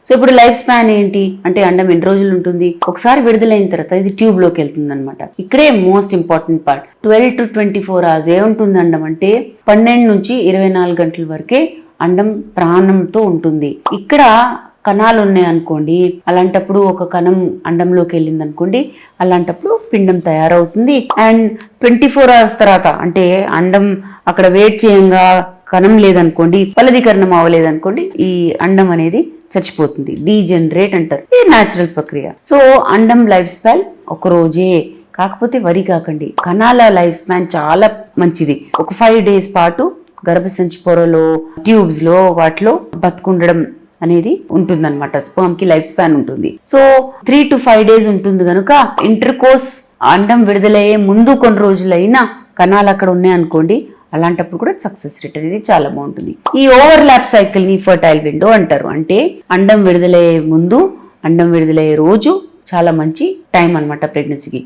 So ఇప్పుడు life span ఏంటి అంటే అండం ఎన్ని రోజులు ఉంటుంది, ఒకసారి విడుదలైన తర్వాత ఇది ట్యూబ్ లోకి వెళ్తుంది అనమాట. ఇక్కడే most important part. 12 to 24 hours ఏముంటుంది అండం అంటే 12 నుంచి 24 గంటల వరకే అండం ప్రాణంతో ఉంటుంది. ఇక్కడ కణాలు ఉన్నాయి అనుకోండి, అలాంటప్పుడు ఒక కణం అండంలోకి వెళ్ళింది అనుకోండి, అలాంటప్పుడు పిండం తయారవుతుంది. అండ్ 24 hours తర్వాత అంటే అండం అక్కడ వెయిట్ చేయంగా కణం లేదనుకోండి, ఫలదీకరణం అవ్వలేదనుకోండి, ఈ అండం అనేది చచ్చిపోతుంది. డీజనరేట్ అంటారు. ఇది న్యాచురల్ ప్రక్రియ. సో అండం లైఫ్ స్పాన్ ఒక రోజే. కాకపోతే వరి కాకండి, కణాల లైఫ్ స్పాన్ చాలా మంచిది. ఒక 5 days పాటు గర్భసంచి పొరలో, ట్యూబ్స్ లో, వాటిలో బతుకుండడం అనేది ఉంటుందన్నమాట. స్పర్మ్ కి లైఫ్ స్పాన్ ఉంటుంది. సో 3 to 5 days ఉంటుంది కనుక ఇంటర్కోర్స్ అండం విడుదలయ్యే ముందు కొన్ని రోజులైనా కణాలు అక్కడ ఉన్నాయి అనుకోండి, అలాంటప్పుడు కూడా సక్సెస్ రేట్ అనేది చాలా బాగుంటుంది. ఈ ఓవర్లాప్ సైకిల్ ని ఫర్టైల్ విండో అంటారు. అంటే అండం విడుదలయ్యే ముందు, అండం విడుదలయ్యే రోజు చాలా మంచి టైం అన్నమాట ప్రెగ్నెన్సీకి.